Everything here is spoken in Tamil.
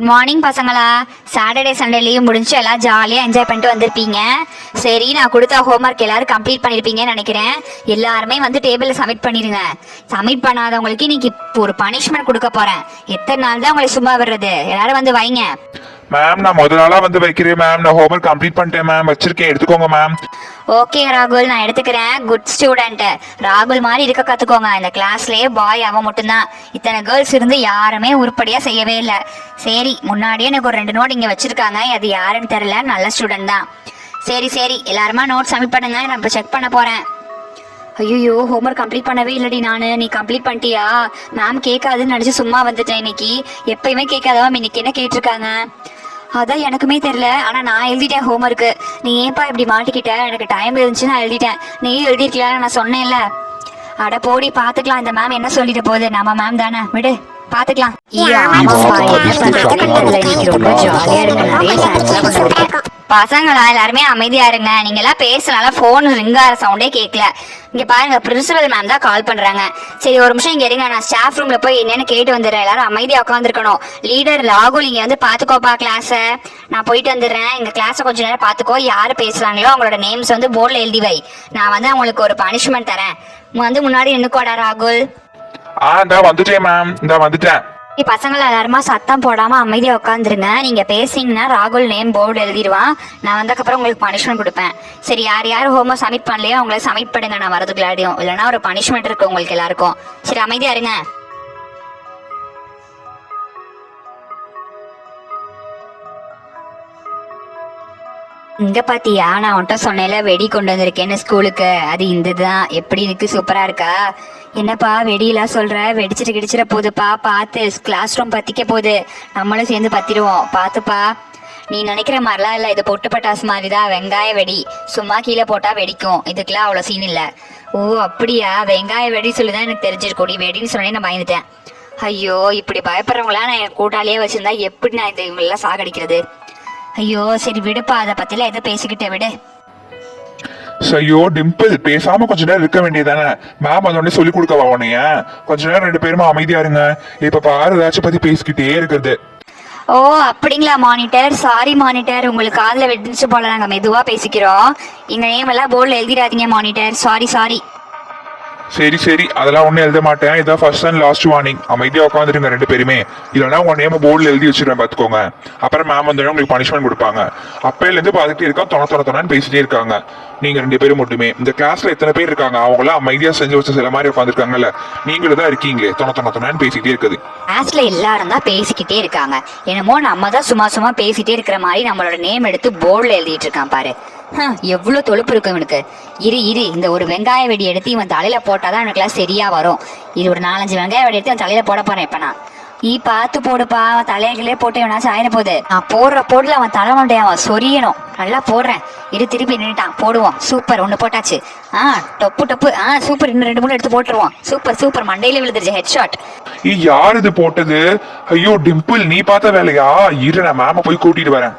குட் மார்னிங் பசங்களா. சாட்டர்டே சண்டே லீவ் முடிஞ்சு எல்லாம் ஜாலியாக என்ஜாய் பண்ணிட்டு வந்திருப்பீங்க. சரி, நான் கொடுத்த ஹோம்ஒர்க் எல்லாரும் கம்ப்ளீட் பண்ணியிருப்பீங்கன்னு நினைக்கிறேன். எல்லாருமே வந்து டேபிளில் சப்மிட் பண்ணிடுங்க. சப்மிட் பண்ணாதவங்களுக்கு இன்னைக்கு ஒரு பனிஷ்மெண்ட் கொடுக்க போகிறேன். எத்தனை நாள் தான் உங்களை சும்மா விடுறது? எல்லாரும் வந்து வைங்க. மேம், நான் முதல் நாளா வந்து வைக்கிறேன் மேம். நான் ஹோம்ஒர்க் கம்ப்ளீட் பண்ணிட்டேன் மேம். வச்சிருக்கேன், எடுத்துக்கோங்க மேம். ஓகே ராகுல், நான் எடுத்துக்கிறேன். Good student. ராகுல் மாதிரி இருக்க கற்றுக்கோங்க. இந்த கிளாஸ்லேயே பாய் அவன் மட்டும்தான். இத்தனை கேர்ள்ஸ் இருந்து யாருமே உருப்படியாக செய்யவே இல்லை. சரி, முன்னாடியே எனக்கு ஒரு 2 நோட் இங்கே வச்சுருக்காங்க. அது யாருன்னு தெரில. நல்ல ஸ்டூடெண்ட் தான். சரி சரி, எல்லாருமா நோட் சப்மிட் பண்ணுங்க. நான் இப்போ செக் பண்ண போகிறேன். ஐயோ, ஹோம்ஒர்க் கம்ப்ளீட் பண்ணவே இல்லடி நானு. நீ கம்ப்ளீட் பண்ணிட்டியா? மேம் கேட்காதுன்னு நினச்சி சும்மா வந்துட்டேன் இன்னைக்கு. எப்பயுமே கேட்காதவா இன்னைக்கு என்ன கேட்டிருக்காங்க? அதான் எனக்குமே தெரியல. ஆனால் நான் எழுதிட்டேன் ஹோம்ஒர்க்கு. நீ ஏன்பா இப்படி மாட்டிக்கிட்ட? எனக்கு டைம் இருந்துச்சு, நான் எழுதிட்டேன். நீயும் எழுதிருக்கலாம், நான் சொன்னேன்ல. அட போடி, பார்த்துக்கலாம். இந்த மேம் என்ன சொல்லிட்டு போகுது? நம்ம மேம் தானே, விடு பார்த்துக்கலாம். பசங்களா எல்லாருமே அமைதியா இருங்க. நீங்க எல்லாம் பேசனால போன் ரிங் ஆகிற சவுண்டே கேட்கல. இங்க பாருங்க, பிரின்சிபல் மேம் தான் கால் பண்றாங்க. சரி, ஒரு நிமிஷம் இங்க இருங்க. நான் ஸ்டாஃப் ரூம்ல போய் என்னன்னு கேட்டு வந்துடுறேன். எல்லாரும் அமைதியா உட்காந்துருக்கணும். லீடர் ராகுல், இங்க வந்து பாத்துக்கோப்பா கிளாஸ. நான் போயிட்டு வந்துடுறேன். எங்க கிளாஸ கொஞ்ச நேரம் பாத்துக்கோ. யாரு பேசுறாங்களோ அவங்களோட நேம்ஸ் வந்து போர்டில் எழுதி வை. நான் வந்து அவங்களுக்கு ஒரு பனிஷ்மெண்ட் தரேன். வந்து முன்னாடி நின்னுக்கோடா ராகுல். இந்தா வந்துட்டேன் மேம். இந்தா வந்துட்டேன். பசங்களை எல்லாருமா சத்தம் போடாம அமைதியா உட்காந்துருங்க. நீங்க பேசிங்கன்னா ராகுல் நேம் போர்டு எழுதிடுவான். நான் வந்ததுக்கப்புறம் உங்களுக்கு பனிஷ்மெண்ட் கொடுப்பேன். சரி, யார் யார் ஹோம்ஒர்க் சப்மிட் பண்ணலையோ அவங்கள சப்மிட் பண்ணுங்க. நான் வரதுக்குள்ளாடியும் இல்லைன்னா ஒரு பனிஷ்மெண்ட் இருக்கு உங்களுக்கு எல்லாருக்கும். சரி, அமைதியா இருங்க. இங்க பாத்தியா, நான் உன்ட்ட சொன்னேன்ல வெடி கொண்டு வந்திருக்கேன்னு ஸ்கூலுக்கு. அது இந்துதான். எப்படி இருக்கு? சூப்பரா இருக்கா? என்னப்பா வெடியெல்லாம் சொல்ற? வெடிச்சிட்டு கிடிச்சிட போகுதுப்பா, பார்த்து. கிளாஸ் ரூம் பத்திக்க போகுது. நம்மளும் சேர்ந்து பத்திடுவோம், பார்த்துப்பா. நீ நினைக்கிற மாதிரிலாம் இல்லை. இது பொட்டு பட்டாசு மாதிரி தான். வெங்காய வெடி. சும்மா கீழே போட்டா வெடிக்கும். இதுக்கெல்லாம் அவ்வளோ சீன் இல்லை. ஓ அப்படியா? வெங்காய வெடி சொல்லிதான் எனக்கு தெரிஞ்சிருக்கோடி. வெடின்னு சொன்னே நான் பயந்துட்டேன். ஐயோ, இப்படி பயப்படுறவங்களா நான் என் கூட்டாளியே வச்சிருந்தா எப்படி நான் இந்த இவங்களெல்லாம் சாகடிக்கிறது? ஐயோ, சரி விடுப்பா, அதை பத்தில எதை பேசிக்கிட்டே விடு. ஐயோ டிம்பிள், பேசாம கொஞ்ச நேரம் இருக்க வேண்டியதானே? மேம் அதோடனே சொல்லி கொடுக்கவா உன்னைய? கொஞ்ச நேரம் 2 பேருமா அமைதியா இருங்க. இப்ப பாரு, ஏதாச்சும் பத்தி பேசிக்கிட்டே இருக்குது. ஓ அப்படிங்களா மானிட்டர்? சாரி மானிட்டர், உங்களுக்கு காதுல வெடிச்சு போல. நாங்க மெதுவா பேசிக்கிறோம். எங்க நேம் எல்லாம் போர்டில் எழுதிடாதீங்க மானிட்டர். Sorry sorry. சரி சரி, அதெல்லாம் ஒன்றும் எழுத மாட்டேன். இதான் ஃபர்ஸ்ட் அண்ட் லாஸ்ட் வார்னிங். அமைதியாக உட்காந்துருங்க 2 பேருமே. இல்லைன்னா உங்க நேம் போர்டில் எழுதி வச்சிருவேன், பார்த்துக்கோங்க. அப்புறம் மேம் வந்து உங்களுக்கு பனிஷ்மெண்ட் கொடுப்பாங்க. அப்பையிலேருந்து பார்த்துட்டே இருக்கா, தொணன்னு பேசிட்டே இருக்காங்க. நீங்க 2 பேரும் மட்டுமே. இந்த கிளாஸ்ல எத்தனை பேர் இருக்காங்க? அவங்களாம் அமைதியா செஞ்சு வச்ச சில மாதிரி உட்காந்துருக்காங்கல்ல. நீங்களும் தான் இருக்கீங்களே தொணன்னு பேசிட்டே இருக்குது. கிளாஸ்ல எல்லாரும் தான் பேசிக்கிட்டே இருக்காங்க. என்னமோ நம்ம தான் சும்மா சும்மா பேசிட்டே இருக்கிற மாதிரி நம்மளோட நேம் எடுத்து போர்டில் எழுதிட்டு இருக்கான் பாரு. எவ்வளவு தொழுப்பு இருக்கும் இவனுக்கு. இரு இரு, இந்த ஒரு வெங்காய வெடி எடுத்து இவன் தலையில போட்டாதான் எனக்குலாம் சரியா வரும். இது ஒரு 4-5 வெங்காய வெடி எடுத்து அவன் தலையில போட போறேன். இப்ப நான் பார்த்து போடுப்பா. அவன் தலையிலே போட்டு இவனாச்சும் ஆயிட போகுது. நான் போடுற போடுல அவன் தலை மண்டைய அவன் சொரியணும். நல்லா போடுறேன். இரு, திருப்பி நின்றுட்டான். போடுவோம். சூப்பர், ஒண்ணு போட்டாச்சு. டொப்பு டொப்பு. சூப்பர், இன்னும் 2-3 எடுத்து போட்டுருவோம். சூப்பர் சூப்பர், மண்டையில விழுந்துருச்சு. Head shot. யார் இது போட்டது? ஐயோ டிம்பிள், நீ பார்த்த வேலையா? இரு, நான் மேம போய் கூட்டிட்டு வரேன்.